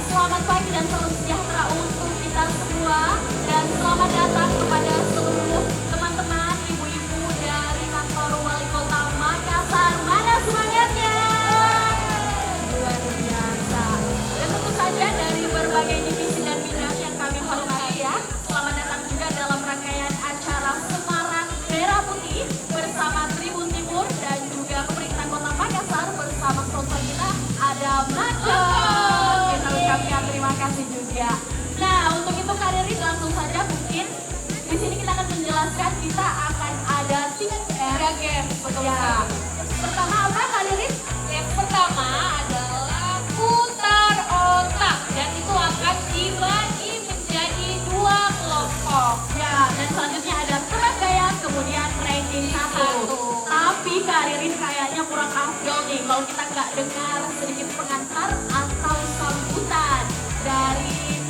selamat pagi dan salam sejahtera untuk kita semua. Dan selamat datang kepada seluruh teman-teman, ibu-ibu dari kantor Wali Kota Makassar. Mana semangatnya? Luar biasa. Dan tentu saja dari berbagai divisi dan bidang yang kami hormati ya. Selamat datang juga dalam rangkaian acara Semarang Merah Putih bersama Tribun Timur dan juga pemerintah Kota Makassar bersama sponsor kita ada Macon. Kita ucapkan terima kasih juga. Nah, untuk itu Kak Ririn langsung saja mungkin di sini kita akan menjelaskan kita akan ada 3 game. Betul ya. Pertama apa Kak Ririn? Game pertama adalah putar otak dan itu akan dibagi menjadi 2 kelompok. Ya, dan selanjutnya ada tebak gaya, kemudian ranking 1. Tapi Kak Ririn kayaknya kurang afdol nih kalau kita nggak dengar sedikit pengantar atau sambutan dari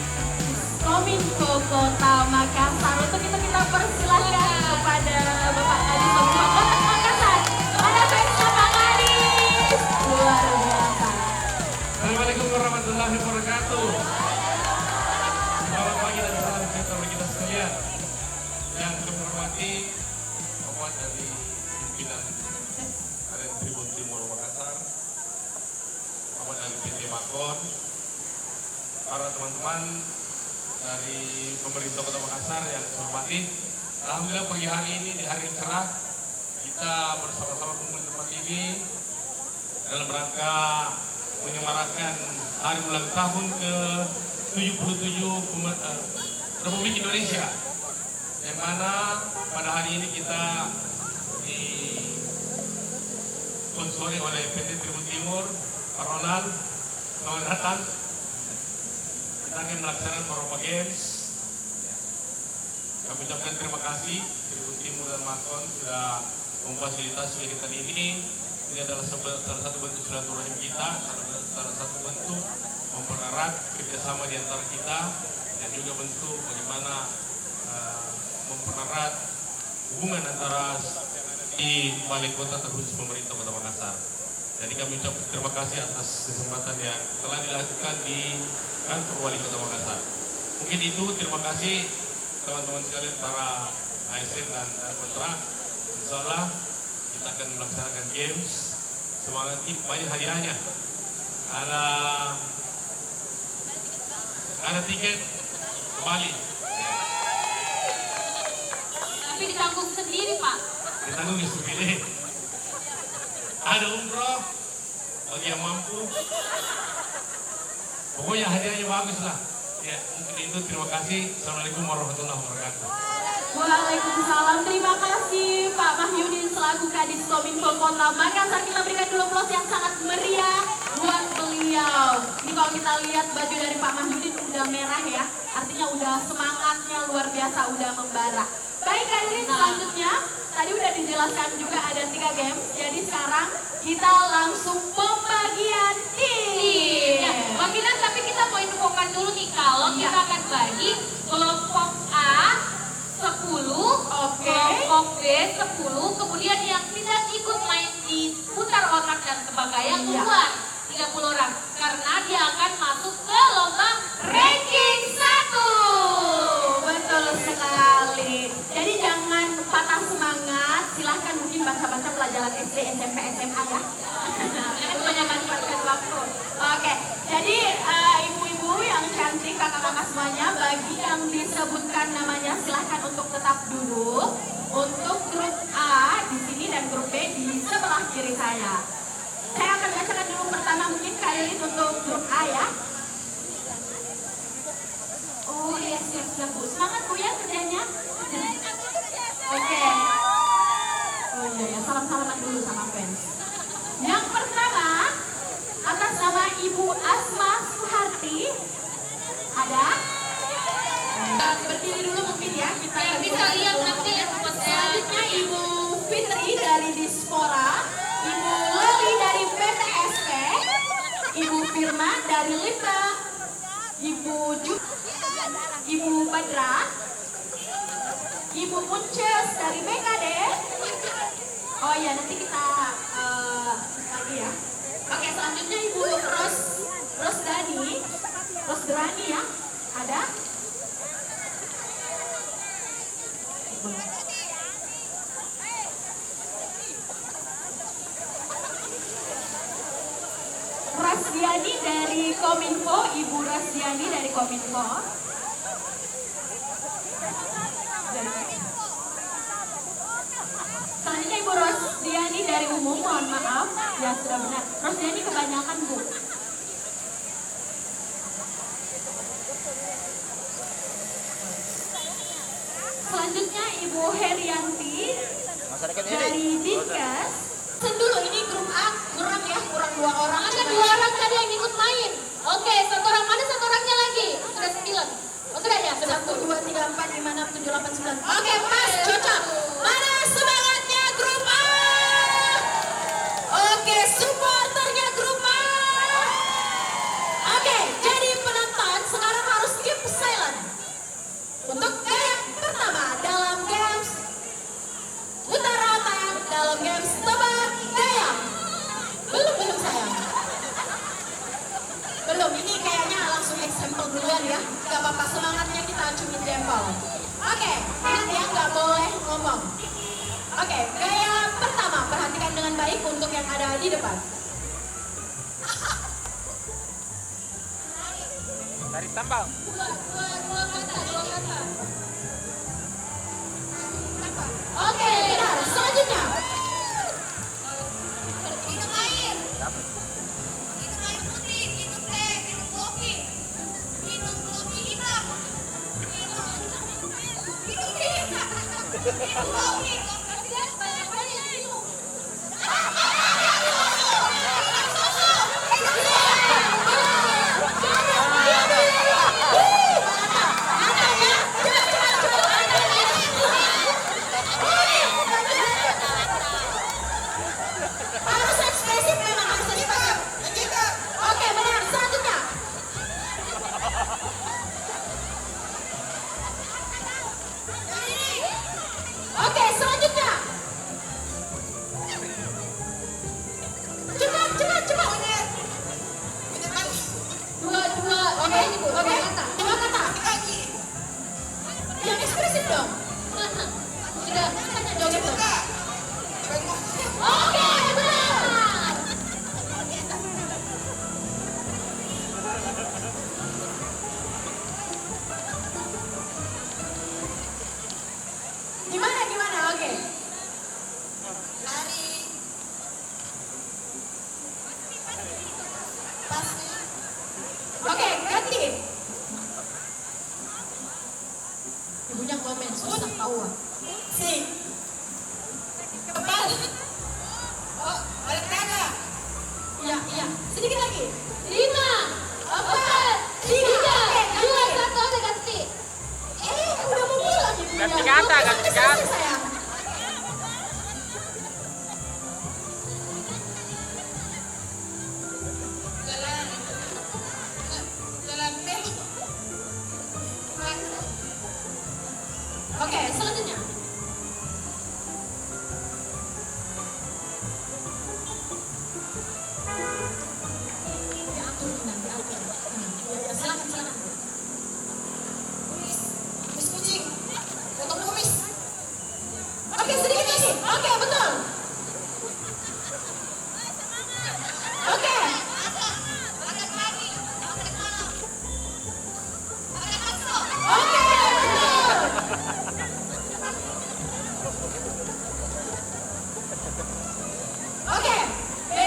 Kominfo Kota Makassar. Untuk itu kita persilahkan kepada Bapak Kadis Kominfo Kota Makassar. Ada pesta Pak Kadis. Luar biasa. Assalamualaikum warahmatullahi wabarakatuh. Selamat pagi dan salam sejahtera bagi kita sekalian. Yang kami hormati Bapak dari pimpinan Aren Tribun Timur Makassar, Bapak dari PT Makon, para teman-teman dari pemerintah Kota Makassar yang saya hormati. Alhamdulillah pagi hari ini di hari yang cerah kita bersama-sama kumpul di tempat ini dalam rangka menyemarakan hari ulang tahun ke-77 Republik Indonesia, yang mana pada hari ini kita disponsori oleh PT Tribun Timur. Pak Ronald, selamat datang. Kita akan melaksanakan beberapa games. Kami ucapkan terima kasih Tribun Timur dan Makon sudah memfasilitasi kegiatan ini. Ini adalah salah satu bentuk silaturahim kita, salah satu bentuk mempererat kerjasama di antara kita, dan juga bentuk bagaimana mempererat hubungan antara di Balai Kota terkhusus pemerintah Kota Makassar. Jadi kami ucapkan terima kasih atas kesempatan yang telah dilakukan di kantor Wali Kota Makassar. Mungkin itu, terima kasih teman-teman sekalian para ASN dan kontra. Insya Allah kita akan melaksanakan games. Semangat tim, banyak hadiahnya. Ada tiket ke Bali. Tapi ditanggung sendiri Pak. Ditanggung di pilih. Ada umroh bagi yang mampu. Pokoknya hadiahnya bagus lah. Ya, mungkin itu, terima kasih. Assalamualaikum warahmatullahi wabarakatuh. Waalaikumsalam, terima kasih Pak Mahyudin selaku Kadis Kominfo Kota Makassar. Kita berikan dulu aplaus yang sangat meriah buat beliau. Ini kalau kita lihat baju dari Pak Mahyudin udah merah ya, artinya udah semangatnya luar biasa, udah membara. Baik Kak Ririn, selanjutnya tadi udah dijelaskan juga ada 3 game. Jadi sekarang kita langsung pembagian tim. Ya, Mbak Kinan, tapi kita mau infokan dulu nih kalau kita akan bagi kelompok A 10, kelompok B 10, kemudian yang tidak ikut main di putar otak dan tebak gaya keluar 30 orang karena dia akan masuk ke lomba ranking 1. Betul sekali. Jadi jangan patah semangat, silahkan mungkin baca-baca pelajaran SD, SMP, SMA ya. Jangan kebanyakan waktu. Oke, jadi ibu-ibu yang cantik, kakak-kakak semuanya, bagi yang disebutkan namanya silahkan untuk tetap duduk. Untuk grup A di sini dan grup B di sebelah kiri saya. Saya akan bacakan dulu pertama mungkin Kak Ririn untuk grup A ya. Oh iya, siap-siap Bu. Semangat Bu ya kerjanya. Oke. Oh iya ya, salam-salaman dulu sama fans. Yang pertama, atas nama Ibu Asma Suharti, ada? Berdiri dulu mungkin ya. Kita Yang bisa lihat nanti ya tempatnya. Selanjutnya Ibu Fitri dari Dispora, Ibu Leli dari PTSP, Ibu Firma dari Lipta, Ibu Ibu Badra, Ibu Munces dari BKD. Oh iya, nanti kita lagi ya. Oke, selanjutnya Ibu Rosdani Kominfo, Ibu Rosdiani dari Kominfo. Selanjutnya Ibu Rosdiani dari Umum, mohon maaf. Ya sudah benar. Rosdiani kebanyakan Bu. Selanjutnya Ibu Herianti dari Dinkes. Sen dulu, ini grup A kurang ya, kurang 2 orang. Ada 2 orang tadi yang ikut main. Oke, 1 orang mana 1 orangnya lagi? Sudah 9. Oh sudah ya, sudah 1, 2, 3, 4, 5, 6, 7, 8, 9. Oke, pas, cocok. Mana semangatnya grup A? Oke, supporternya grup A. Oke, jadi penonton sekarang harus keep silent. Untuk game pertama dalam games utara otak, dalam games tebak gaya. Belum sayang. Belum, ini kayaknya langsung example duluan ya. Gak apa-apa, semangatnya kita acumin jempol. Oke, ingat ya, gak boleh ngomong. Oke, gaya pertama, perhatikan dengan baik untuk yang ada di depan. Tarik tambang. Dua kata. Oke, benar. Selanjutnya. Minum air. Minum air putih, minum teh, minum kopi. Minum kopi hitam. Minum teh. Minum kopi. Banyak-banyak minum. Harus ekspresif memang, harus ekspresif. Oke, benar. Selanjutnya. Oke, selanjutnya. Cepat. Dua. Oke, dua kata. Yang ekspresif dong. Sudah, jawab itu. Oke, benar. Gimana? Oke. Lari. Pasti. Oke, ganti. Ibunya komen, susah tahu. Si. Kepal. Oh, balik dada. Iya. Sedikit lagi. 5, 4, 3, 2, 1, udah ganti. Udah mau pulang ibunya. Ganti kata. Selesai, sayang. Oke, selanjutnya. Diatur nanti, diatur. Ya, silakan. Kumis kucing. Potong kumis. Oke, sedikit lagi. Oke, betul. Oke. Oke, betul. Oke,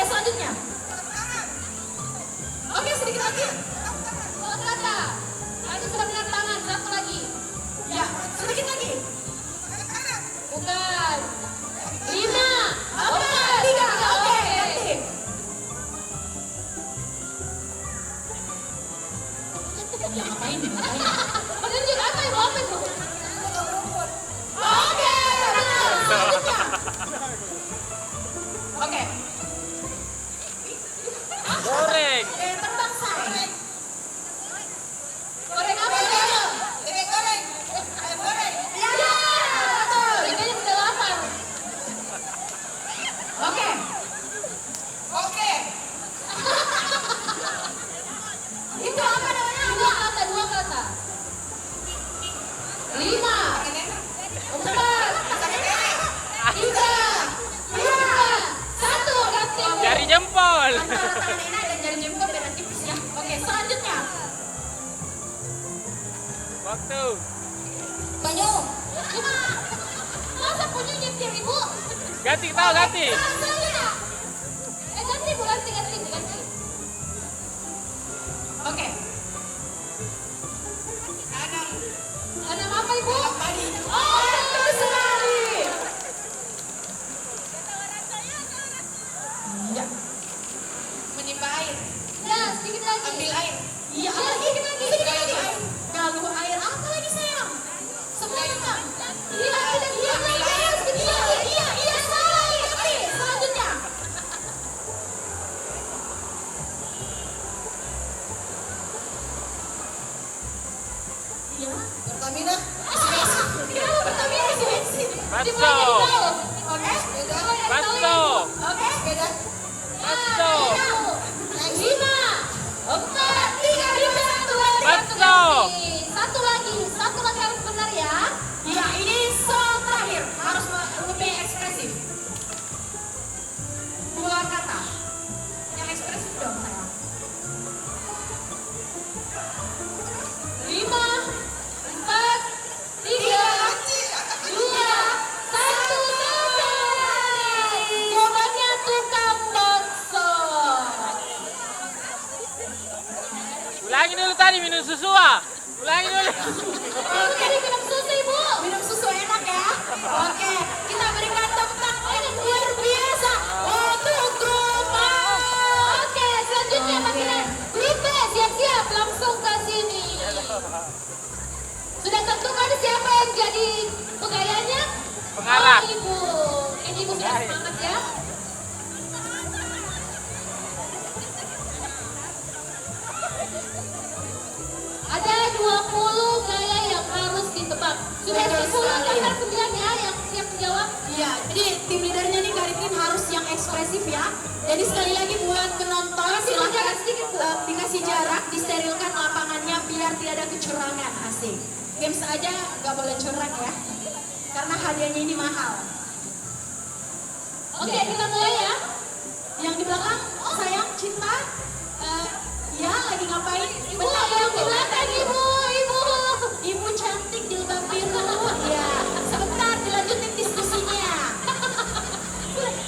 selanjutnya. Oke, sedikit lagi. 2 kata. Ada sudah benar tangan, 1 lagi. Ya, sedikit lagi. Bukan. 5, 4, 3. Oke, ganti. Ya, ngapain? Menunjuk apa yang mau apa itu? Oke, benar. Selanjutnya. Oke. Goreng. Terbang say. Goreng apa? Bebek goreng. Ayam goreng. Ya, betul. Ini sudah lapar. Oke. Itu apa namanya? 2 kata. 5, 4, 3, 2, Waktu. Banyu. Cuma. Masa punya nyetir ibu? Ganti kita ganti. Ganti bu, ganti. Oke. Tanam apa ibu? Padi. Oh, betul sekali. Iya. Menimba air. Ya, sedikit lagi. Ambil air. Iya, sedikit lagi. Galuh air apa lagi sayang? Semuanya. Iya, ambil air. Iya, salah. Oke, selanjutnya. Iya. Pertamina. Pertamina isi bensin. Baso. Oke. Baso. Oke. Sepeda. Baso. 5, 4, 3, 2, 1 lagi. Baso. Satu lagi harus benar ya. Iya, ini soal terakhir. Harus lebih ekspresif. 2 kata. Yang ekspresif dong sayang. 5, 4, 3, 2, 1, selesai. Jawabannya tukang bakso. Ulangi dulu tadi minum susu ah. Ulangi dulu. Oke, minum susu ibu. Minum susu enak ya. Oke, kita berikan tepuk tangan yang luar biasa untuk Goma. Oke, selanjutnya pasangan Lipe, siap-siap langsung ke sini. Sudah tentukan siapa yang jadi pegayanya? Pengarah. Oh, ibu. Ini ibu sudah semangat ya. Ada 20 gaya yang harus ditebak. Sudah 10 tinggal 9 ya yang siap menjawab. Iya, jadi tim leadernya nih Karitin harus yang ekspresif ya. Jadi sekali lagi buat penonton silakan dikasih jarak, disterilkan lapangannya biar tidak ada kecurangan. Asik. Games aja nggak boleh curang ya. Karena hadiahnya ini mahal. Oke, kita mulai ya. Yang di belakang, sayang, Cinta. Ya, lagi ngapain? Ibu, yang di belakang, ibu. Ibu cantik jilbab biru. Ya, sebentar dilanjutin diskusinya.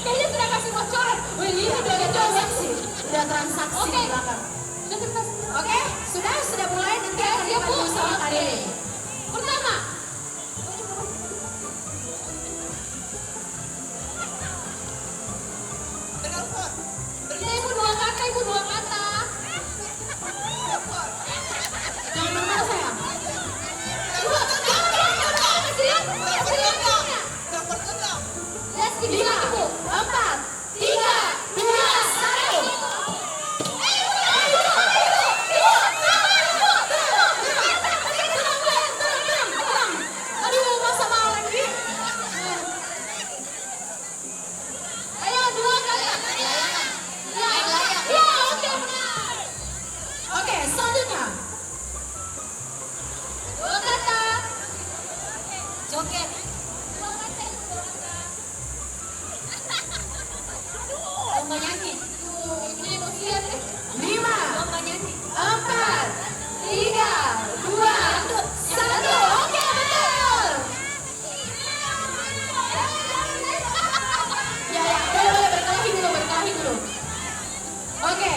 Kayaknya sudah kasih bocoran. Wih, ini udah transaksi. Udah transaksi di belakang. Oke, sudah mulai nanti akan dipandu sama kalian. Pertama. Ibu dua kata. Jangan benar sayang. Lima, 4, 3, 2, 1. Aduh, masa mau lagi? Ayo, 2 kali. Ya, oke benar. Oke, selanjutnya. 2 kata. Joget. Lomba nyanyi. Ibu emosian deh. 5, 4, 3, 2, 1. Oke, betul. Ya, boleh berkelahi dulu. Oke,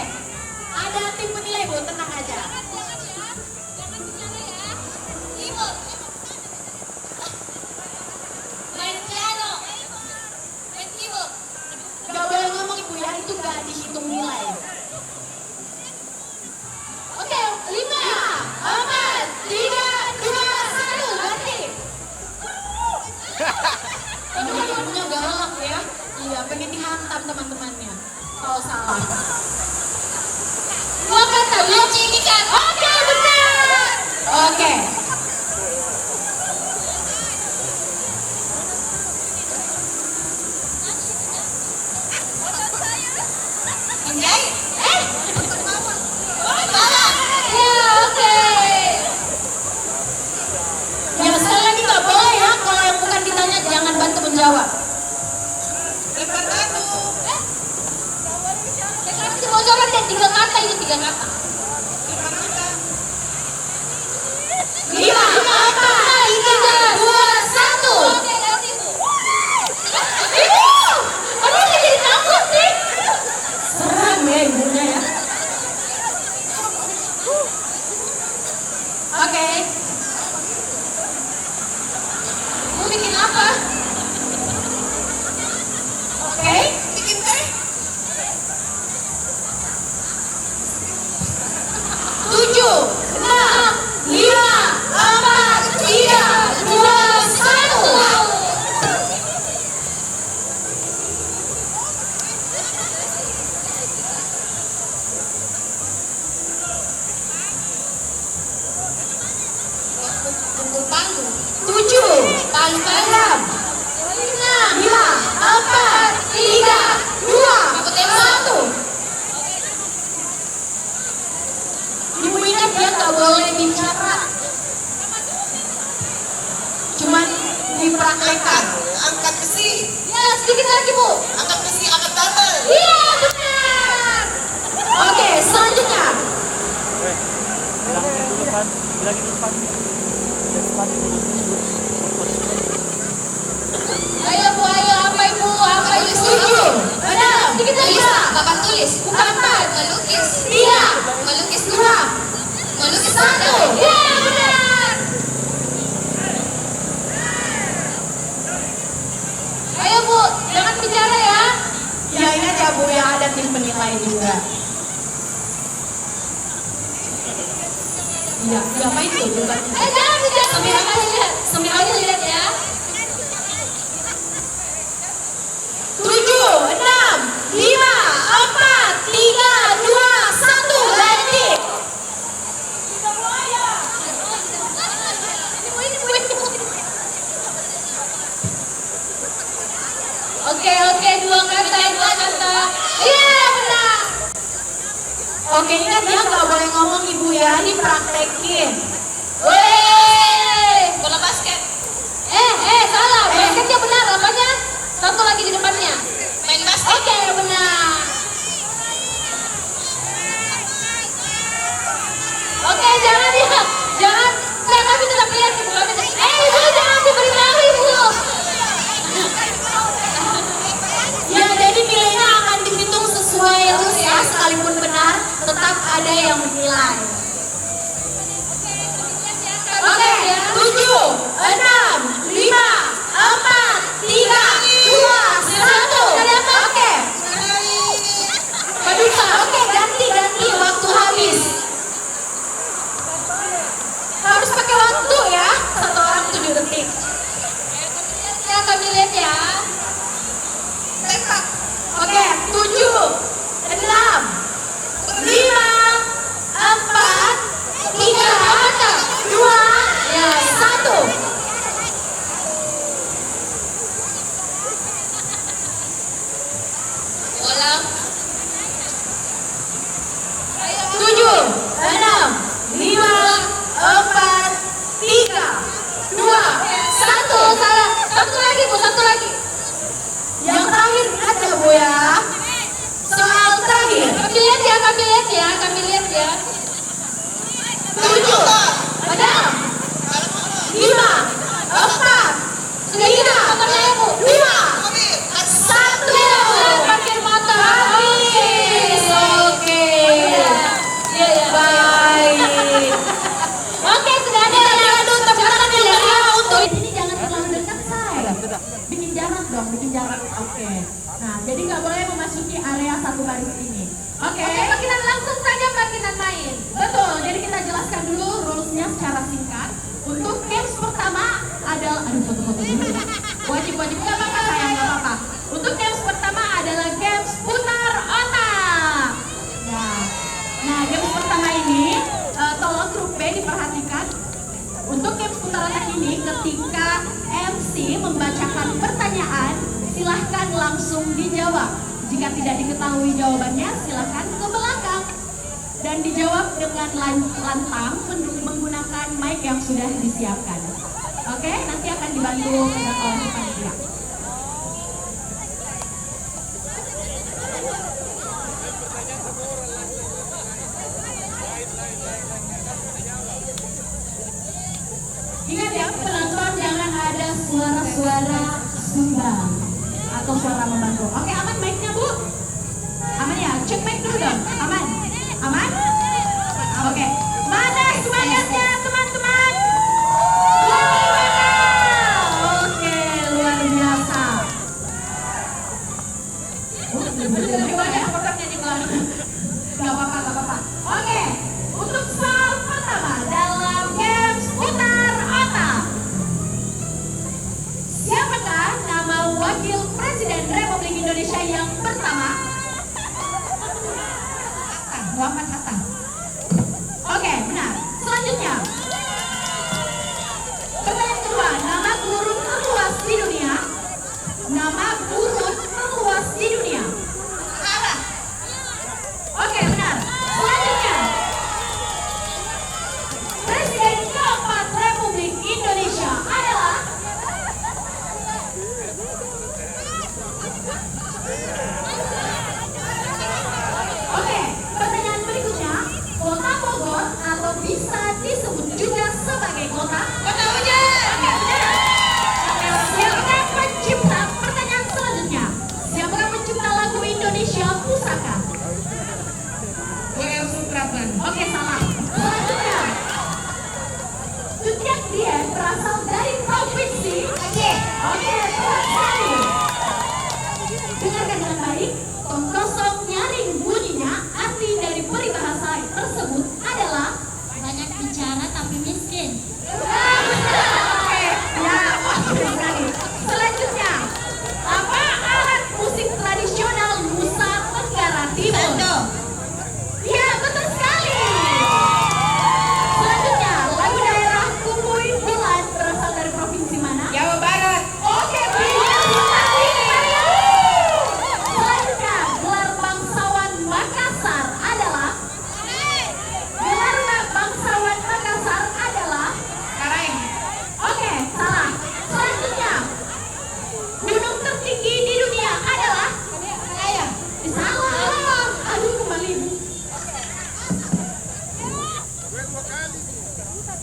ada tim penilai bu, tenang aja. Gak boleh ngomong ibu ya, itu gak dihitung nilai. Oke, 5, 4, 3, 2, 1, ganti. Ini ibunya galak ya. Iya, pengen dihantam teman-temannya. Kalau salah. 2 kata, kan? Oke, benar. Oke. Ya, oke. Ya, sekali lagi nggak boleh ya. Kalau yang bukan ditanya, jangan bantu menjawab. Kasih bocoran dan 3 kata ini 3 kata. 5, Oke. Mau bikin apa? Oke. Bikin teh. 7, 6, 5, 4, 3, 2, 1. Tunggu palu. 7, Palu 6, 5, 4, 3, 2, 1. Ibu ingat dia nggak boleh bicara. Cuman dipraktekkan. Angkat besi, Ya, sedikit lagi, Bu. angkat besi, angkat barbel. Iya, benar. Oke, selanjutnya. Bilangin dulu kan, bilangin dulu kan. Ayo Bu, ayo apa Ibu? Apa Ibu? 7, 6, Sedikit lagi. Tulis, Papan tulis. Bukan. Melukis. 3, Melukis 2, Melukis 1. Ya, benar. Ayo Bu, jangan bicara ya. Ya, ingat ya, Bu, ya ada tim penilai juga. Iya, diapain tuh? Jangan. Jangan bicara. Sembilan. Lihat. Sembilan. Lihat ya. 7, 6, 5, 4, 3, 2, 1. Ganti. Oke, dua kata. Iya, benar. Oke, ingat ya nggak boleh ngomong Ibu ya, ini praktekin. Weh, bola basket. Salah. Basketnya benar, apanya? Satu lagi di depannya. Main basket. Oke, benar. Oke, jangan ya. Jangan. Kami tetap lihat Ibu. Ibu jangan diberitahu Ibu. Ya, jadi nilainya akan dihitung sesuai rules ya, sekalipun benar, tetap ada yang menilai. Oke, 7, 6, 5, 4, 3, 2, 1. Oke. Paduka, oke, ganti, waktu habis. Harus pakai waktu ya, satu orang 7 detik. Ya, kami lihat ya. Tembak. Oke, 7, 6, 5, 4, 3, 2, 1. Bola. 7, 6, 5, 4, 3, 2, 1. Salah. Satu lagi Bu, satu lagi. Yang terakhir ingat ya, Bu ya. Soal terakhir. Kami lihat ya. 7, 6, 5, 4, 3, 2, 1. Parkir motor. Habis. Oke. Iya. Baik. Oke, sudah ada. Aduh, tepuk tangan dulu ya untuk ini jangan terlalu dekat, say. Bikin jarak dong, bikin jarak. Oke. Nah, jadi nggak boleh memasuki area satu baris ini. Oke. Kita langsung saja makinan main. Betul. Jadi kita jelaskan dulu rules-nya secara singkat. Untuk games pertama adalah foto-foto dulu. Wajib nggak apa-apa, sayang, nggak apa-apa. Untuk games pertama adalah games putar otak. Nah, games pertama ini tolong grup B diperhatikan. Untuk games putar otak ini, ketika MC membacakan pertanyaan, silahkan langsung dijawab. Jika tidak diketahui jawabannya, silahkan ke belakang dan dijawab dengan lantang menggunakan mic yang sudah disiapkan. Oke, nanti akan dibantu oleh panitia. Ingat ya, penonton jangan ada suara-suara sumbang atau suara membantu. Oke, aman mic-nya, Bu? Aman ya? Cek mic dulu dong. Aman? Aman? Oke. Mana semangatnya, teman-teman?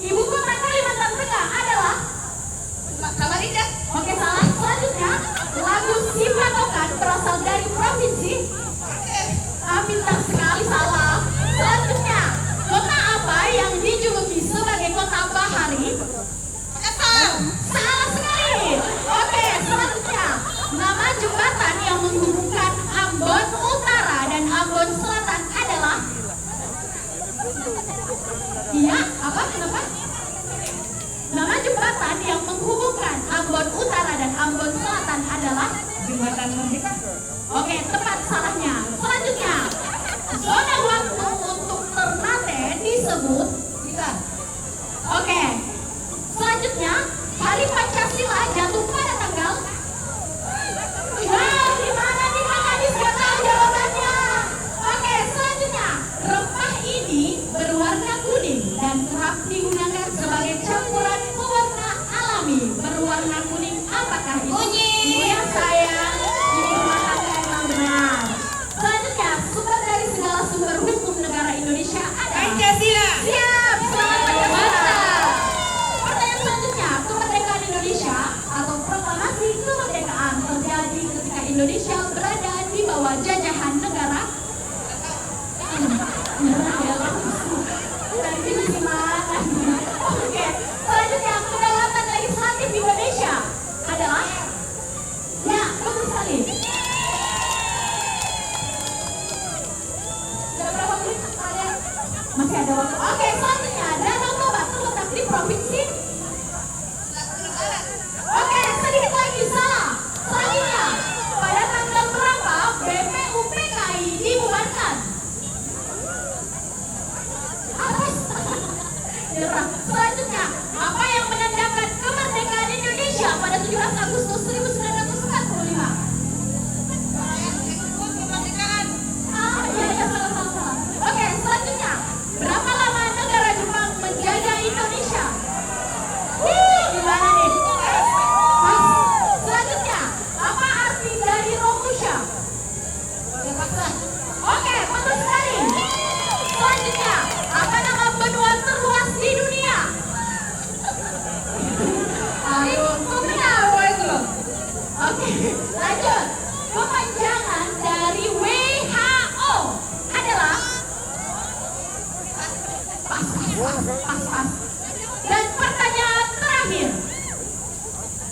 Ibu kota Kalimantan Tengah adalah Samarinda. Oke, salah. Selanjutnya, lagu Si Patokan berasal dari provinsi. Pintar sekali, salah. Selanjutnya, kota apa yang dijuluki sebagai kota bahari? Makassar. Salah sekali. Oke, selanjutnya, nama jembatan yang menghubungkan Ambon Utara dan Ambon Selatan adalah? Iya, apa? Kenapa? Nama jembatan yang menghubungkan Ambon Utara dan Ambon Selatan adalah? Jembatan Merdeka. Oke, tepat salahnya. Selanjutnya, zona waktu untuk Ternate disebut? Oke, selanjutnya, Hari Pancasila jatuh pada tanggal? Wow, gimana nih Kak Adis gak tahu jawabannya? Oke, selanjutnya, rempah ini berwarna kuning dan kerap digunakan sebagai campuran pewarna alami berwarna kuning. Apakah itu? Kunyit. Iya sayang, ibu rumah tangga emang benar. Selanjutnya, sumber dari segala sumber hukum negara Indonesia adalah? Pancasila. Siap, selamat Pancasila. Pertanyaan selanjutnya, kemerdekaan Indonesia atau proklamasi kemerdekaan terjadi ketika Indonesia berada di bawah jajahan negara? Dari sini mana? Oke, selanjutnya kedaulatan legislatif Indonesia adalah? Ya, bagus sekali. Sudah berapa menit? Masih ada waktu. Oke, selanjutnya Danau Toba terletak di provinsi? Oke, sedikit lagi salah. Selanjutnya, pada tanggal berapa BPUPKI dibubarkan? Apa? Nyerah. Selanjutnya, apa yang menandakan kemerdekaan Indonesia pada 17 Agustus 1945? Kemerdekaan. Iya, salah. Oke, selanjutnya, berapa lama negara Jepang menjajah Indonesia? Gimana nih? Pas. Selanjutnya, apa arti dari Romusha? Oke, betul sekali. Selanjutnya, apa nama benua terluas di dunia? Oke, lanjut. Kepanjangan dari WHO adalah? Pas. Dan pertanyaan terakhir.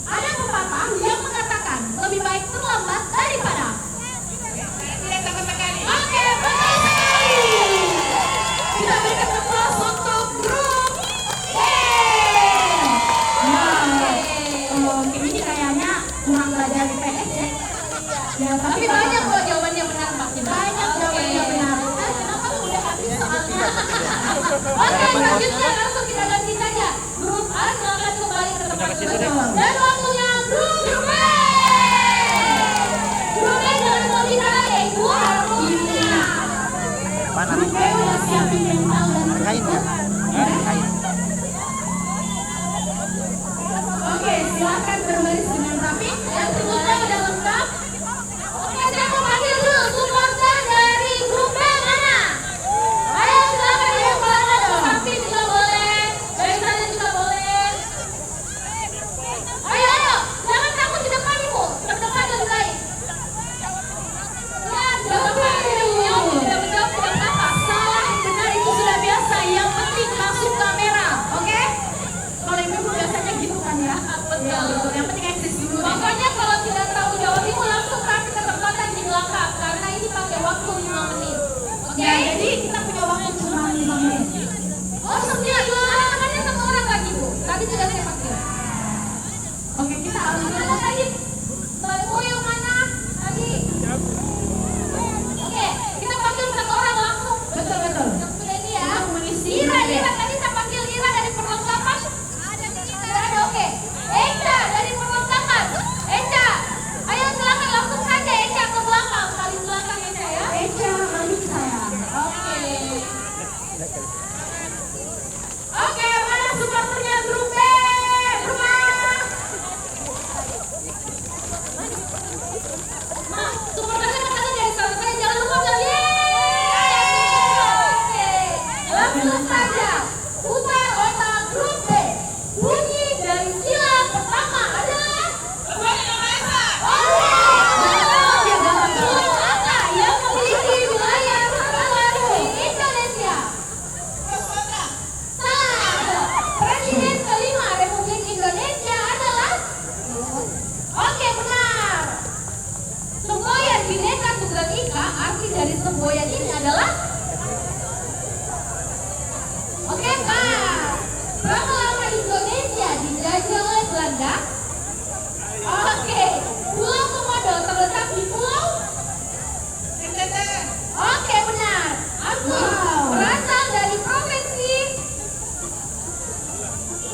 Ada pepatah yang mengatakan lebih baik terlambat daripada? Tidak sama sekali. Oke, betul sekali. Kita berikan aplaus untuk grup D. Oke, ini kayaknya kurang belajar di PS ya. Ya, Tapi banyak kok jawabannya benar, Mbak. banyak jawabannya benar. Kenapa udah habis soalnya? Oke, selanjutnya langsung kita ganti saja. Grup A silakan kembali ke tempat semula. Dan waktunya grup B. Grup B jangan lebih salah ya, Ibu. Harusnya. Grup B udah siapin mental dan Kain ya? Kain. Oke, silakan berbaris dengan rapi. Dan sebutnya udah lengkap. Oke, saya mau panggil dulu supporter dari grup B mana? Ayo silakan yang mana ke samping juga boleh, dari sana juga boleh. Ayo, jangan takut di depan Ibu, ke depan lebih baik. Ya, jangan lupa Ibu, tidak menjawab tidak apa-apa. Salah benar itu sudah biasa. Yang penting Berapa lama Indonesia dijajah oleh Belanda? Oke, Pulau Komodo terletak di pulau? Oke, benar. Agung berasal dari provinsi.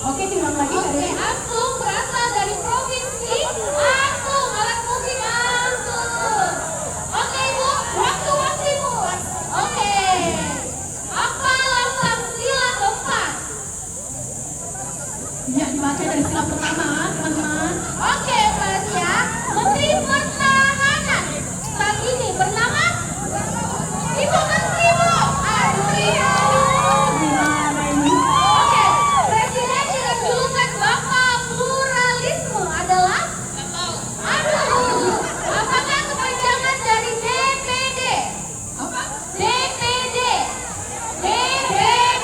Oke, diulang lagi. Oke, Agung berasal dari provinsi. Agung, alat musik Agung. Oke, Ibu, waktu Ibu. Oke. Apa lambang sila keempat? Ya, dibaca dari sila pertama, teman-teman. Oke, Maria. Menteri Pertahanan saat ini bernama? Ibu Menteri, Bu. Aduh, gimana ini? Oke, presiden dengan julukan Bapak Pluralisme adalah? Aduh, apakah kepanjangan dari DPD? Apa? DPD. DPD.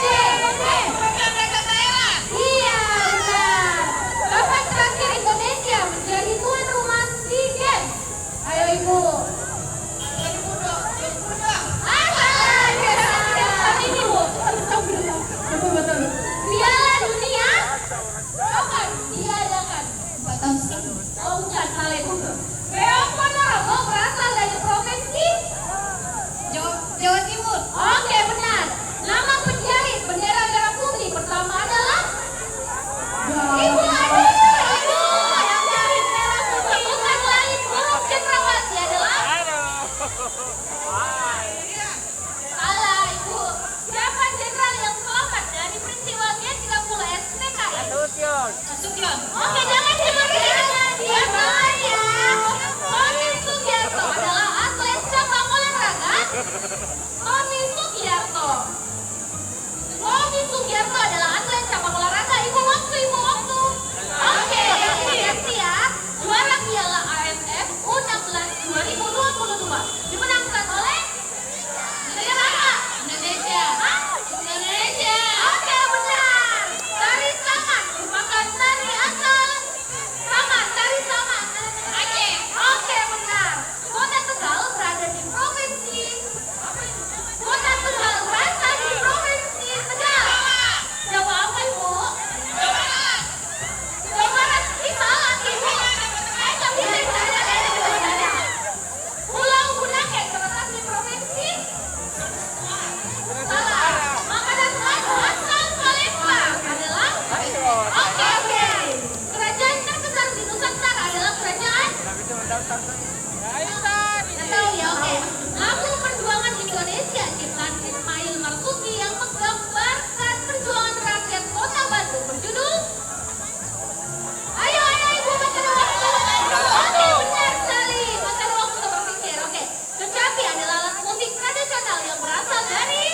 Iya, benar. Kapan terakhir Indonesia menjadi tuan rumah SEA Games? Ayo, Ibu. Piala Dunia kapan diadakan? 4 tahun sekali. Oh bukan, salah itu. Beong Ponorogo berasal dari provinsi Jawa Timur. Oke, benar. Nama penjahit bendera merah putih pertama adalah? Ibu, aduh, Ibu yang jahit merah putih bukan lain burung cendrawasih adalah? Salah, Ibu. Siapa jenderal yang selamat dari peristiwa G30 SPKI? Nasution. Oke, jangan diperkirakan. Dia salah ya. Tommy Sugiarto adalah atlet cabang olahraga. Tommy Sugiarto. Tommy Sugiarto adalah atlet cabang olahraga. Ibu waktu. Oke, yang siap ya. Juara Piala AFF U16 2022 dimenangkan oleh negara Indonesia. Indonesia. Oke, benar. Tari saman merupakan tari asal tari saman Aceh. Oke, benar. Kota Tegal berada di provinsi. Kota Tegal berada di provinsi Tegal. Jawa apa, Ibu? Jawa Barat. Ih, salah, Ibu. Nggak bisa. Pulau Bunaken terletak di provinsi? Salah. Makanan asal Palembang adalah? Oke. Kerajaan terbesar di Nusantara adalah kerajaan? Nggak tahu ya, oke. Lagu Perjuangan Indonesia ciptaan Ismail Marzuki yang menggambarkan perjuangan rakyat Kota Batu berjudul? Ayo, Ibu makan waktu. Oke, benar sekali. Makan waktu berpikir. Oke. Kecapi adalah alat musik tradisional yang berasal dari?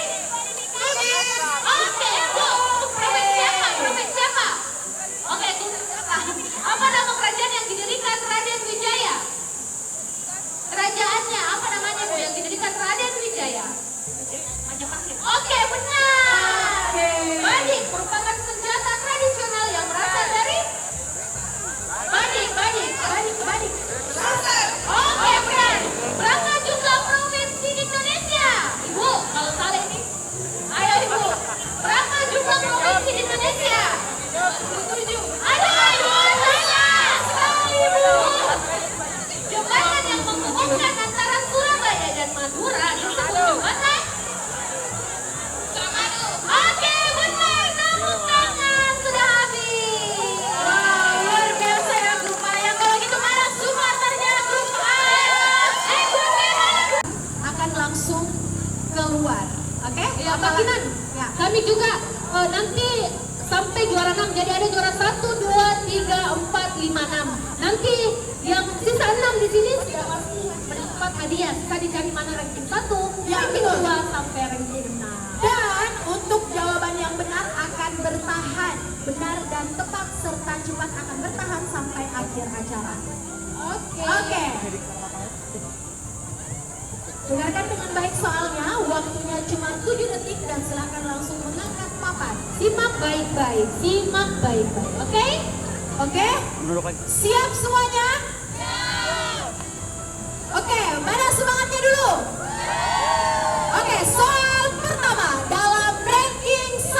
Oke, Bu. Provinsi apa? Oke, apa nama kerajaan yang didirikan Raden Wijaya? Kerajaannya apa namanya, Bu, yang didirikan Raden Wijaya? Majapahit. Oke, benar. Badik merupakan senjata tradisional yang berasal dari? Badik. Oke, benar. Berapa jumlah provinsi di Indonesia? Ibu, kalau salah ini. Ayo, Ibu. Berapa jumlah provinsi di Indonesia? 7. Aduh, Ibu, salah sekali, Ibu. Jembatan yang menghubungkan antara Surabaya dan Madura disebut jembatan? Oke, benar. Tepuk tangan, sudah habis. Wah, luar biasa ya grup A. Yang kalau gitu mana supporternya grup A? Grup merah akan langsung keluar. Oke? Ya, Pak Kinan. Ya. Kami juga nanti sampai juara 6. Jadi ada juara 1, 2, 3, 4, 5, 6. Nanti yang sisa 6 di sini sudah pasti mendapat hadiah. Sisa dicari mana ranking 1, Ya, ranking betul. 2 sampai ranking 6. Dan untuk jawaban yang benar akan bertahan. Benar dan tepat serta cepat akan bertahan sampai akhir acara. Oke. Dengarkan dengan baik soalnya, waktunya cuma 7 detik dan silakan langsung mengangkat papan. Simak baik-baik, oke? Oke? Siap semuanya? Oke, mana semangatnya dulu? Oke, soal pertama dalam ranking 1.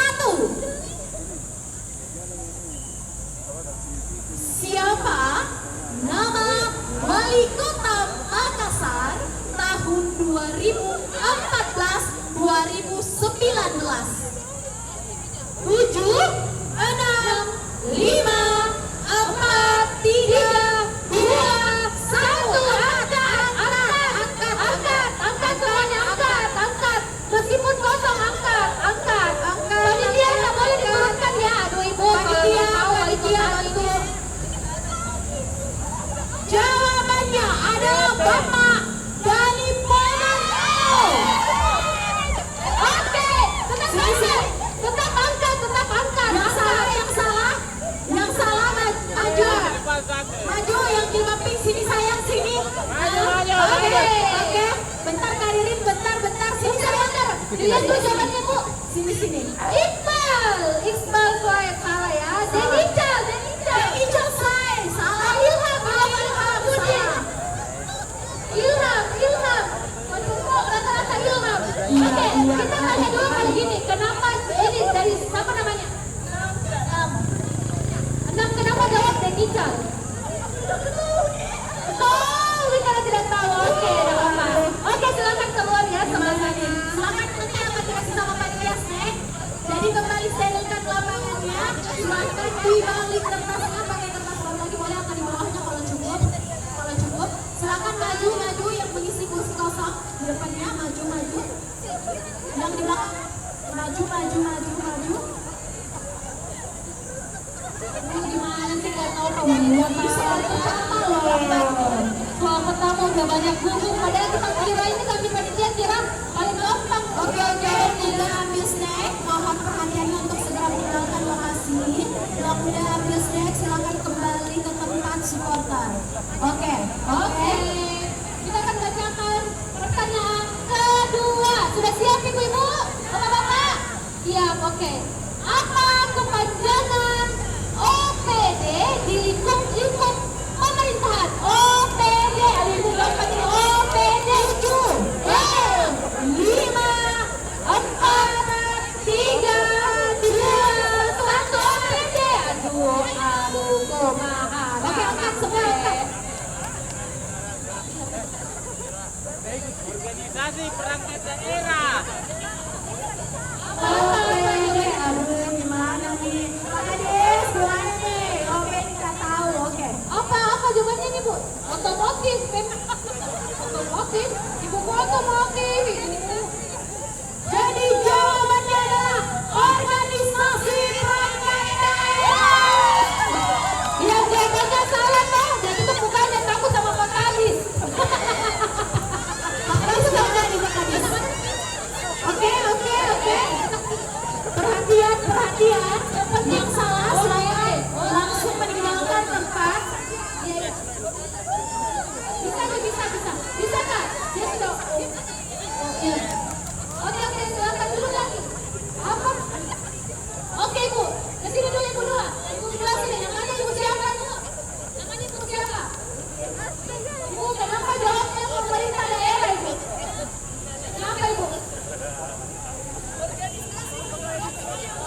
Silakan dibalik kertasnya, pakai kertas baru lagi boleh atau di bawahnya kalau cukup. Kalau cukup, silakan maju yang mengisi kursi kosong di depannya, maju. Yang di belakang maju. Ini gimana sih, nggak tahu kamu bisa pertama loh. Soal pertama udah banyak buku, padahal kita kira ini kami panitia kira paling gampang. Oke, tidak ambil snack, mohon perhatiannya untuk segera meninggalkan lokasi. Yang udah ambil snack silakan kembali ke tempat supporter. Oke. Kita akan bacakan pertanyaan kedua. Sudah siap ibu-ibu, bapak-bapak? Siap, oke. Apa kepanjangan OPD di lingkup pemerintahan? OPD, ada ibu bapak nih, OPD itu 5, 4, 3, 2, 1, OPD. Aduh, kumaha. Oke, angkat semua, angkat. Organisasi perangkat daerah. OPD, aduh gimana nih? Pak Kades, gimana nih? OPD nggak tahu, oke. Apa jawabannya nih Bu? Otomotif, otomotif, ibuku otomotif. Jadi jawabannya adalah organisasi perangkat daerah. Yang jawabannya salah dong, jadi itu bukannya takut sama Pak Kadis. Pak Kadis nggak nih Pak Kadis. Oke. Perhatian. Yang salah saya langsung meninggalkan tempat. Bisa Kak? Dia sudah. Oke, silakan dulu lagi. Apa? Oke Ibu, kesini dulu Ibu dua. Ibu sebelah sini. Namanya Ibu siapa dulu? Namanya Ibu siapa? Ibu, kenapa jawabnya pemerintah daerah Ibu? Kenapa Ibu?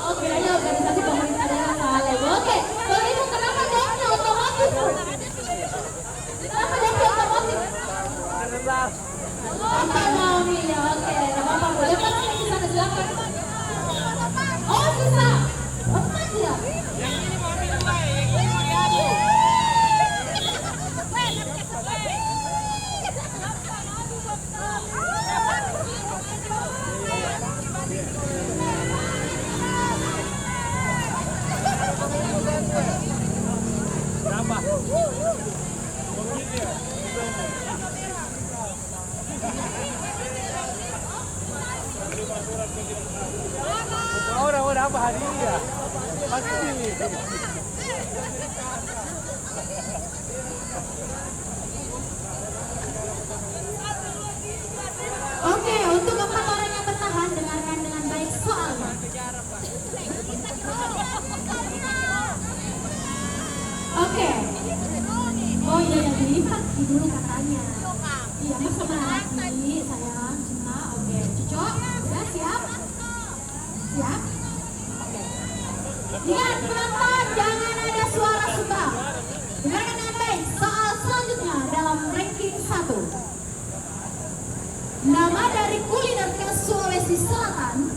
Oke, ayo organisasi pemerintah daerah salah Ibu. Oke, kalau Ibu kenapa jawabnya otomotif Bu? Kenapa jawabnya otomotif? Apa mau milih? Oke, apa boleh Pak di sana silakan. Oh bisa, empat ya. Yang ini mau ambil dua, yang ini mau diadu. Berapa? Orang apa hari ini ya? Pasti. Oke, untuk 4 orang yang bertahan dengarkan dengan baik soalnya. Oke. Oh iya yang dilihat dulu katanya. Iya, masa lagi sayang, cinta. Oke, cocok. Udah siap? Siap? Oke. Lihat penonton, jangan ada suara sumbang. Dengarkan dengan baik soal selanjutnya dalam ranking 1. Nama dari kuliner khas Sulawesi Selatan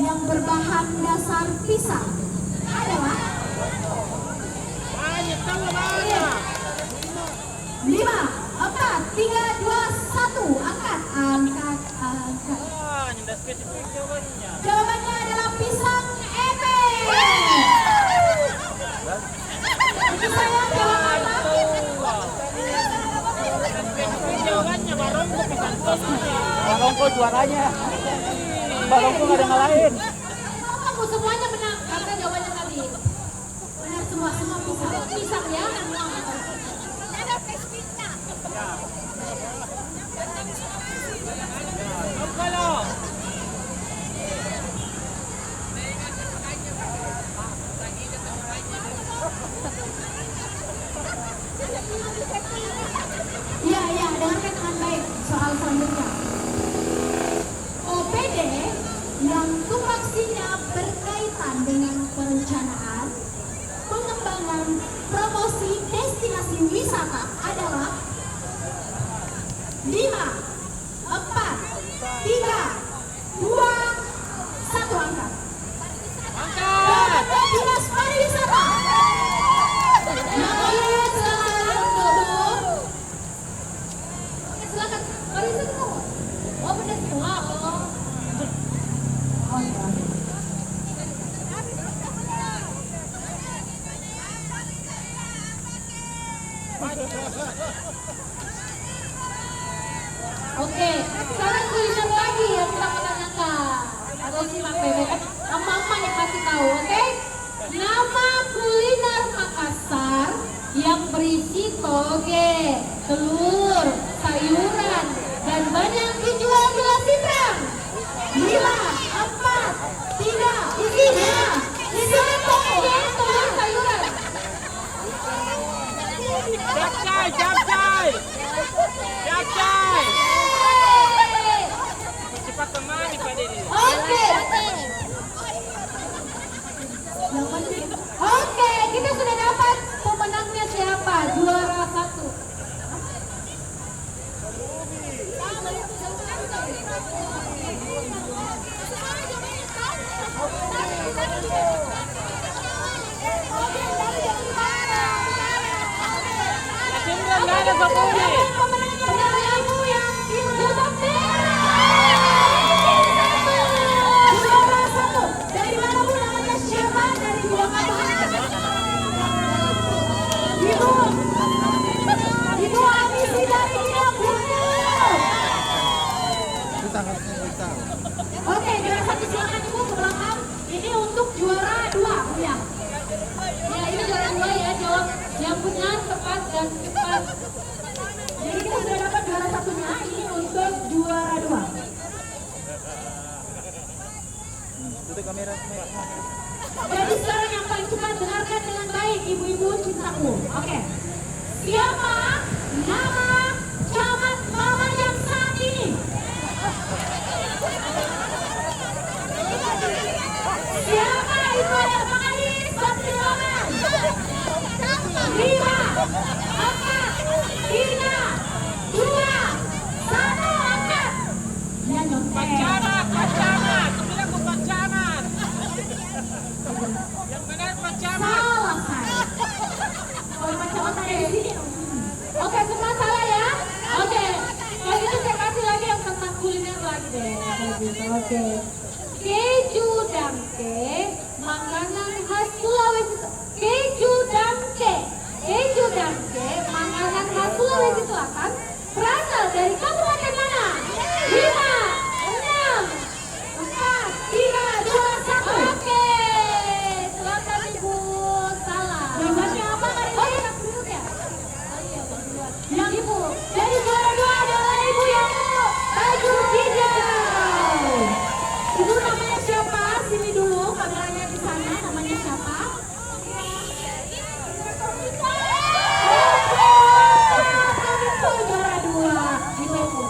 yang berbahan dasar pisang adalah Banyak, tambah banyak. 5, 4, 3, 2, 1. Angkat. Wah, tidak spesifik jawabannya. Jawabannya adalah pisang ebe. Jadi saya jawab apa? Spesifik jawabannya barongko pisang tonya. Barongko juaranya. Barongko nggak ada ngalahin. Mau kamu semuanya menang karena jawabannya tadi. Benar semua pisang. Pisang ya. Kalau Iya, dengarkan dengan baik soal selanjutnya. OPD yang tupoksinya berkaitan dengan perencanaan, pengembangan, promosi destinasi wisata adalah 5, 4, 3, 2, 1. Angkat. angkat. Dinas Pariwisata Oke, sekarang kuliner lagi yang kita menanyakan. Atau simak bebek. Mama yang kasih tahu, oke? Nama kuliner Makassar yang berisi toge, telur, sayuran, dan banyak dijual di Sidrang. 5, 4, 3, isinya toge, telur, sayuran. Capcay, capcay. Capcay. Cepat temani Pak Dedi. Oke, kita sudah dapat pemenangnya siapa? Juara 1. Simran nggak ada Sapuri. Pemenangnya yang berjubah merah. Juara 1. Dari mana Bu namanya siapa? Dari Buang apa? Ibu Amisi dari Buang. Oke, juara 1 silakan Ibu ke belakang. Ini untuk juara 2 ya. Ya, ini juara 2 ya, jawab yang benar, tepat dan cepat. Jadi kita sudah dapat juara 1-nya, ini untuk juara 2. Tutup kamera. Jadi sekarang yang paling cepat dengarkan dengan baik ibu-ibu cintaku. Oke. Siapa nama camat mama yang saat ini? Siapa ibu yang mengalir persidangan? 5, 4, 3, 2, 1, angkat. Ya nyontek. Camat, Pak Camat. Bilang ke Pak Camat. Yang benar Pak Camat. Salah saya. Kalau macam ada di sini. Oke, semua salah ya. Oke. Kalau gitu saya kasih lagi yang tentang kuliner lagi deh. Oke. Keju dangke, makanan khas Sulawesi. Keju dangke, makanan khas Sulawesi Selatan, berasal dari kabupaten mana? 5, 6, 4, 3, 2, 1. Oke, silakan Ibu. Salah. Jawabannya apa? Oh iya, dulu ya. Yang Ibu. Jadi juara 2 adalah Ibu yang baju hijau. Ibu namanya siapa? Sini dulu, kameranya di sana. Namanya siapa? Itu juara 2. Gitu Ibu.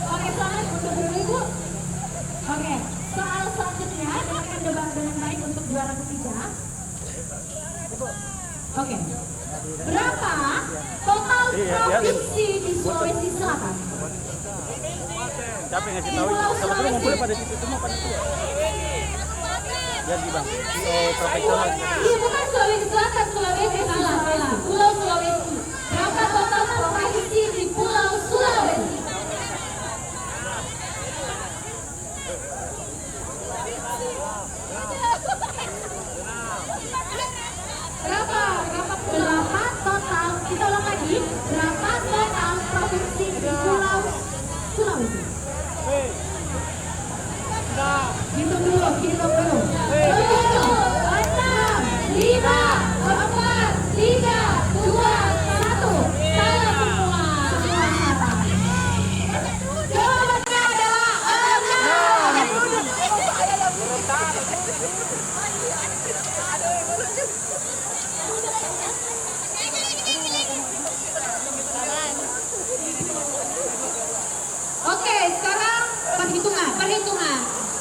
Oke, selamat untuk dulu Ibu. Oke, soal selanjutnya kita akan debat dengan baik untuk juara ketiga. Oke, berapa total provinsi di Sulawesi Selatan? Siapa yang ngasih tahu? Sama-sama ngumpulnya pada situ semua pada situ. Jadi bang, profesional. Iya, bukan Sulawesi Selatan, Sulawesi salah. Pulau Sulawesi. Berapa total provinsi di Pulau Sulawesi? Berapa total? Kita ulang lagi. Berapa total provinsi di Pulau Sulawesi? Hitung dulu. 7, 6, 5, 4, 3, 2, 1. Salah semua. Semua salah. Jawabannya adalah 6. Oke, sekarang perhitungan.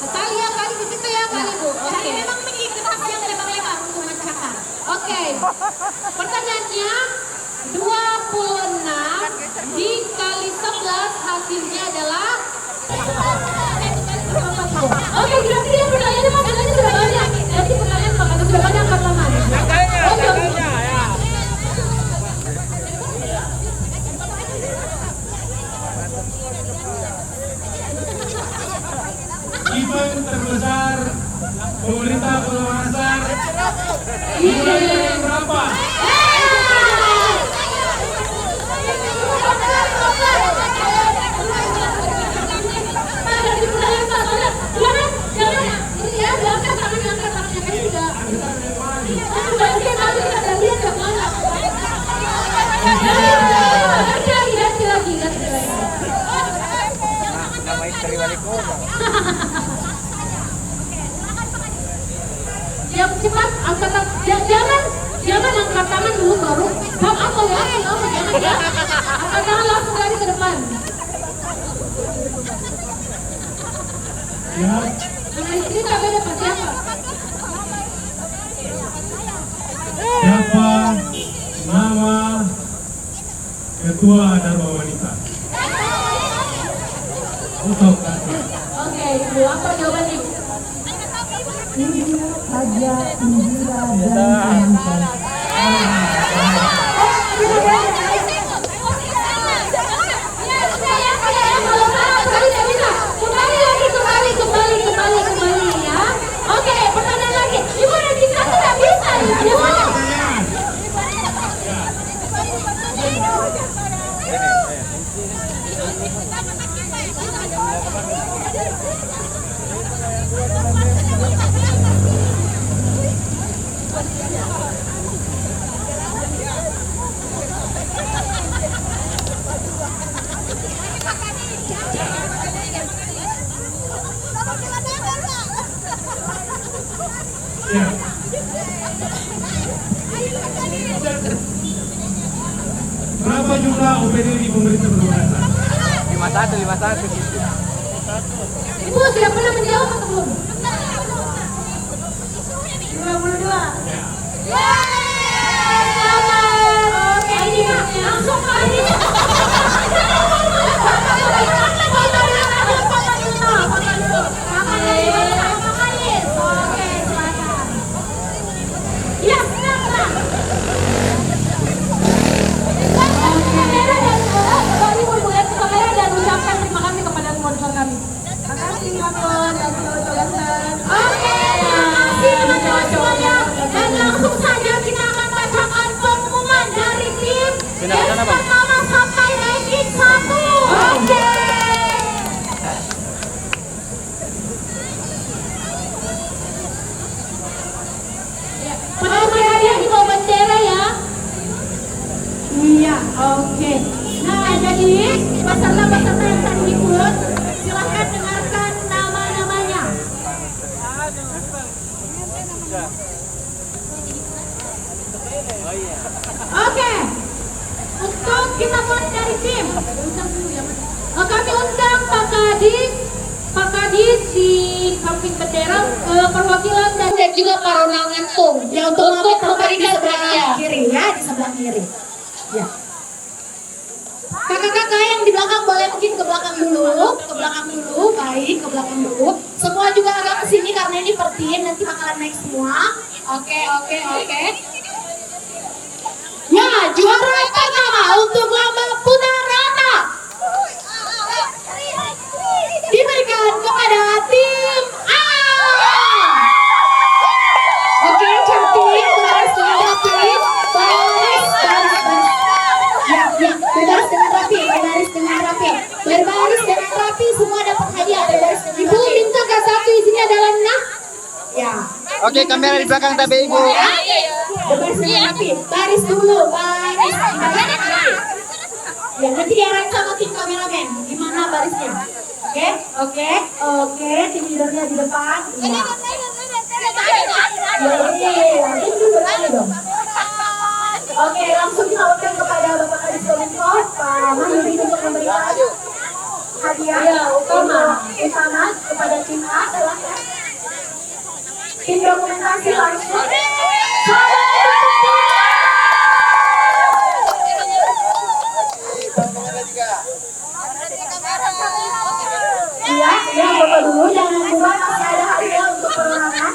Talia kali di situ ya kali Bu. Oke. Memang mengikuti yang lebar-lebar untuk memecahkan. Oke. Pertanyaannya 26 dikali 11 hasilnya adalah. Oke, berarti yang pertanyaannya masalahnya sudah banyak. Jadi pertanyaan makanya sudah banyak pertanyaan. Oke. Event terbesar pemerintah Pulau Makassar. Iya. Berapa? Yang cepat angkat tangan. Jangan angkat tangan dulu baru. Apa ya? Jangan ya. Angkat tangan langsung lari ke depan. Ya, Nama istri tak beda pada siapa? siapa nama ketua Dharma Wanita? Untuk Oke, Ibu, apa jawabannya? Kembali ya. Oke, pertanyaan lagi. Ibu dan kita tidak bisa. ya. Berapa jumlah OPD di pemerintah berbahasa? 51 gitu. Ibu sudah pernah menjawab atau belum? 52. Ya. Selamat. Oke, ini langsung kali. Ya, silakan. Kami mau melihat ke kamera dan ucapkan terima kasih kepada sponsor kami. Terima kasih Makon dan cowok-cowokan. Oke, terima kasih teman-teman semuanya. Dan langsung saja kita akan bacakan pengumuman dari tim yang pertama sampai ranking 1. Oke. Pertama hadiah di bawah bendera ya. Iya, oke. Nah, jadi peserta-peserta yang tadi ikut, silahkan dengarkan nama-namanya. Oke, untuk kita mulai dari tim. Kami undang Pak Kadis di samping bendera, perwakilan dan juga para nangantung. Ya, untuk memberikan sebelah kiri ya, di sebelah kiri. Ya. Kakak-kakak yang di belakang boleh mungkin ke belakang dulu, baik, ke belakang dulu. Semua juga agak ke sini karena ini per tim, nanti bakalan naik semua. Oke. Ya, juara pertama untuk lomba Punarata diberikan kepada tim A. Oke, cantik, baris dengan rapi, baris. Ya, berbaris dengan rapi, semua dapat hadiah, berbaris dengan rapi. Ibu minta K1 isinya adalah nah. Ya. Oke, kamera di belakang tapi Ibu. Berbaris dengan rapi, baris dulu, baris. Ya, nanti diarahkan sama tim kameramen, gimana barisnya? Oke, tim leadernya di depan. Ya. Oke, langsung kita undang kepada Bapak Kadis Kominfo, Pak Mahyudin untuk memberikan hadiah utama kepada tim A. Silakan. Tim dokumentasi langsung. Iya, Bapak dulu, jangan buat masih ada hadiah untuk perorangan.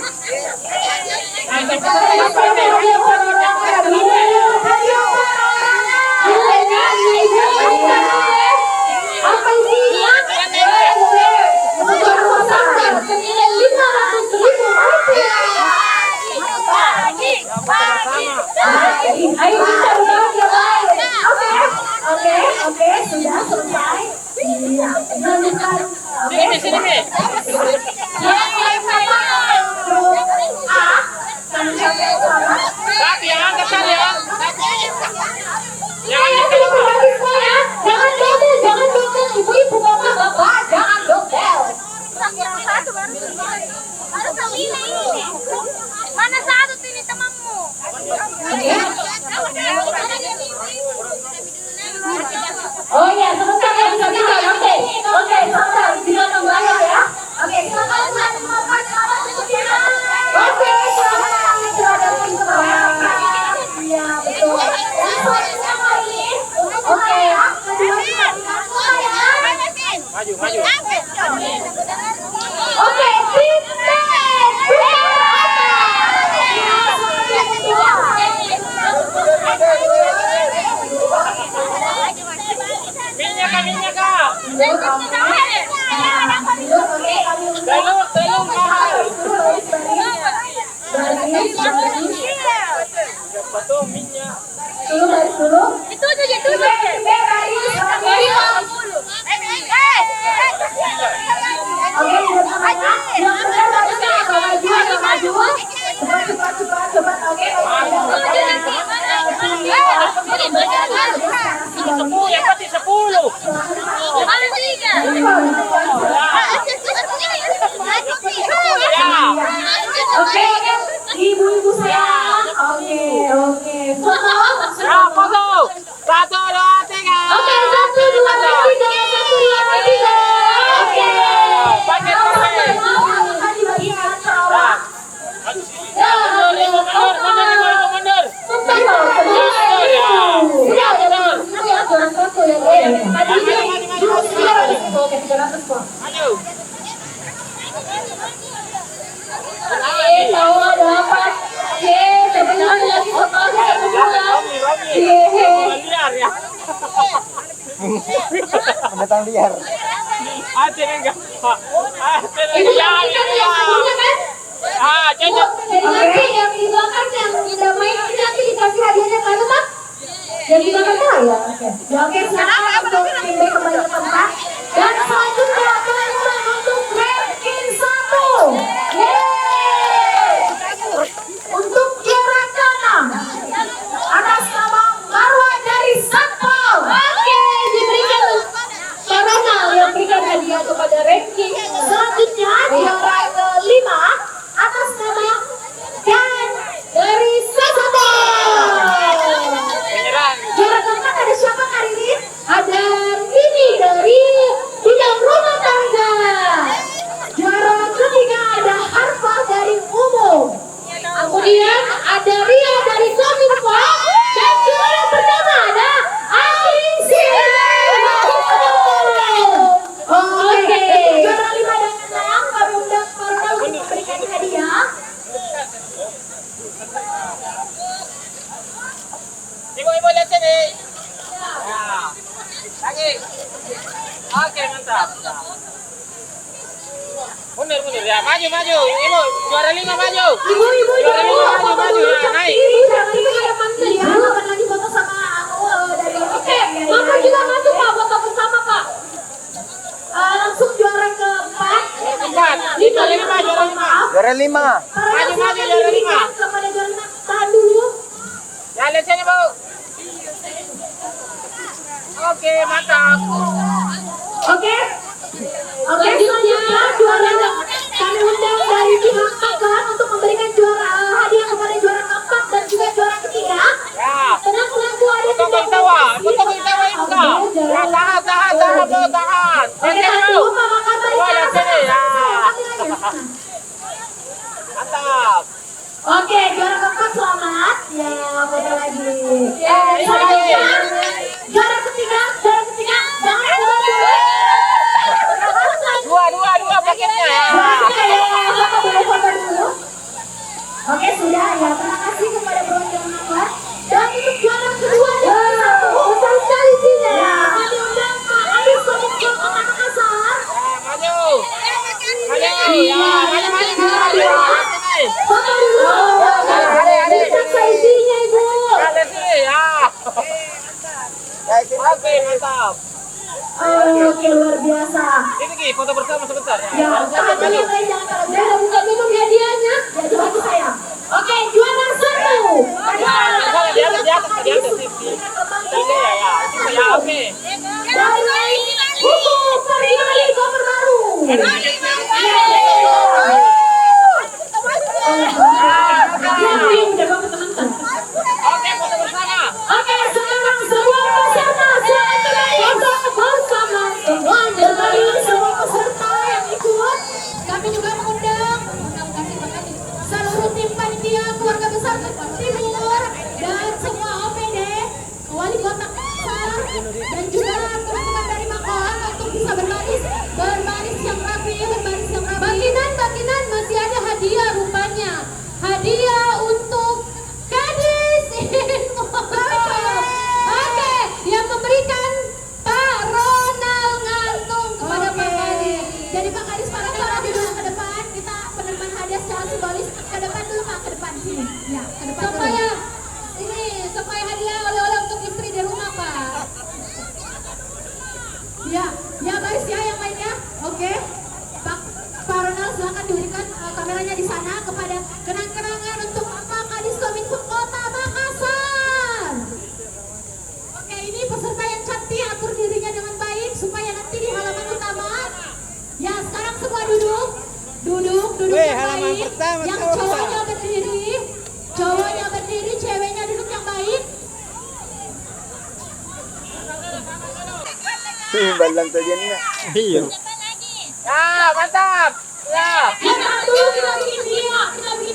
Apa isinya? Senilai 500.000 rupiah. Ayo kita berbagi baik. Oke, sudah selesai. Iya, lanjutkan. Sini. Yang pertama, grup A. Kami sampai sama. Tapi yang angkat tadi ya. Jangan dibagi semua ya. Jangan dobel. Ibu-ibu, bapak-bapak, jangan dobel. Harus yang ini. Mana Oh iya, sebentar ya, bisa. Oke, sebentar, bisa tunggu aja ya. Oke, silakan teman-teman. Oke, silakan datang ke bawah. Iya, betul. Oke, Maju. oke, Minyak kak. Telur mahal. Betul minyak. dulu. Itu aja Oke, cepat. Oke, Yang pasti 10. Oke, ibu-ibu sayang. Oke. Foto. 1, 2, 3. Oke, 1, 2, 3. Oke. Pakai mundur. Maju. Tahu ada apa? Sebelum lagi foto Liar ya. Pendatang liar. Hati enggak. Itu kan sabunnya kan? Cocok. Jadi nanti yang di belakang yang tidak main ini nanti dikasih hadiahnya kan Pak? Yang di belakang ya? Oke, silakan untuk pindah kembali ke tempat. Dan selanjutnya teman-teman untuk ranking 1. Untuk juara ke-6 atas nama Marwa dari Satpol. Oke, diberikan Ronald yang berikan hadiah kepada ranking. Selanjutnya juara ke-5 atas nama Dan dari Satpol. Juara keempat ada siapa hari ini? Ada Mini dari bidang rumah tangga. Juara ketiga ada Harfa dari umum. Kemudian ada Ria dari Kominfo. Dan juara pertama ada Aisyah. Oke. Juara 5 dan 6 kami undang Corona untuk memberikan hadiah. Ibu lihat sini. Lagi. Oke, mantap. Mundur ya. Maju. Ibu, juara 5 maju. Ibu, Juara 5 maju ya, naik. Juara 5 ada Mangga ya. Akan lagi foto sama dari Oke, Mama juga masuk Pak, foto bersama Pak. Langsung juara keempat. Lima, juara 5. Juara 5. Maju, juara 5. Kepada juara 5. Tahan dulu. Ya, lihat sini, Bu. Oke, mantap. Oke, selanjutnya juara kami undang dari pihak makan untuk memberikan juara hadiah kepada juara keempat dan juga juara ketiga. Ya. Tenang Bu, ada Foto ketawa ibu kak. Ya, tahan, Bu, tahan. Oke, tahan dulu Pak, makan Oh, lihat sini, ya. Mantap. Oke, juara keempat selamat. Ya, foto lagi. Ini Selanjutnya juara ketiga. Jangan foto dulu. Dua paketnya ya. Foto dulu. Oke, sudah ya. Terima kasih kepada Bro Mawar. Dan untuk juara kedua dan satu besar sekali sih ya. Kami undang Pak Aris Kominfo Kota Makassar. Maju. Foto dulu. Bisa saisinya Ibu. Lihat sini ya. Oke, mantap. Oke, luar biasa. Ini Ki, foto bersama sebentar ya. Ya, jangan dulu, jangan kalau saya udah buka minum hadiahnya. Ya, coba aku sayang. Oke, juara 1. Di atas TV. Ya. Ya, oke. Dari buku Perihali cover baru. Udah bapak teman-teman. secara simbolis ke depan dulu Kak, ke depan sini. Ya, ke depan supaya ini supaya hadiah oleh-oleh untuk istri di rumah Pak. Ya, ya baris ya yang lainnya. Oke. Pak Ronald silakan diberikan kameranya di sana kepada kenang-kenangan untuk Pak Kadis Kominfo Kota Makassar. Oke, ini peserta yang cantik atur dirinya dengan baik supaya nanti di halaman utama. Ya, sekarang semua duduk. Duduk yang halaman baik. pertama, Yang tahu, cowoknya berdiri. Cowoknya berdiri, ceweknya duduk yang baik. Balang tadi niya. Iya. Ya, mantap. Ya. Yang satu kita bikin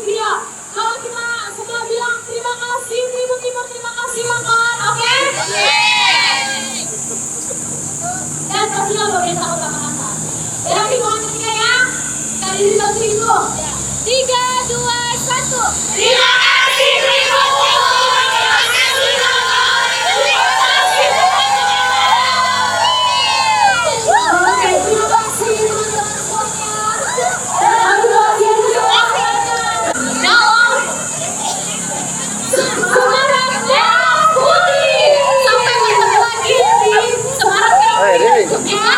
dia. Kalau kita semua bilang terima kasih, timur terima kasih makan, oke? Dan pastilah pemerintah Kota Makassar. Dalam hitungan ketiga ya, kali ini satu itu. 3, 2, 1. Terima kasih Timur. Oke, terima kasih teman-teman semuanya. Semarang Merah Putih. Sampai ketemu lagi di Semarang Merah Putih.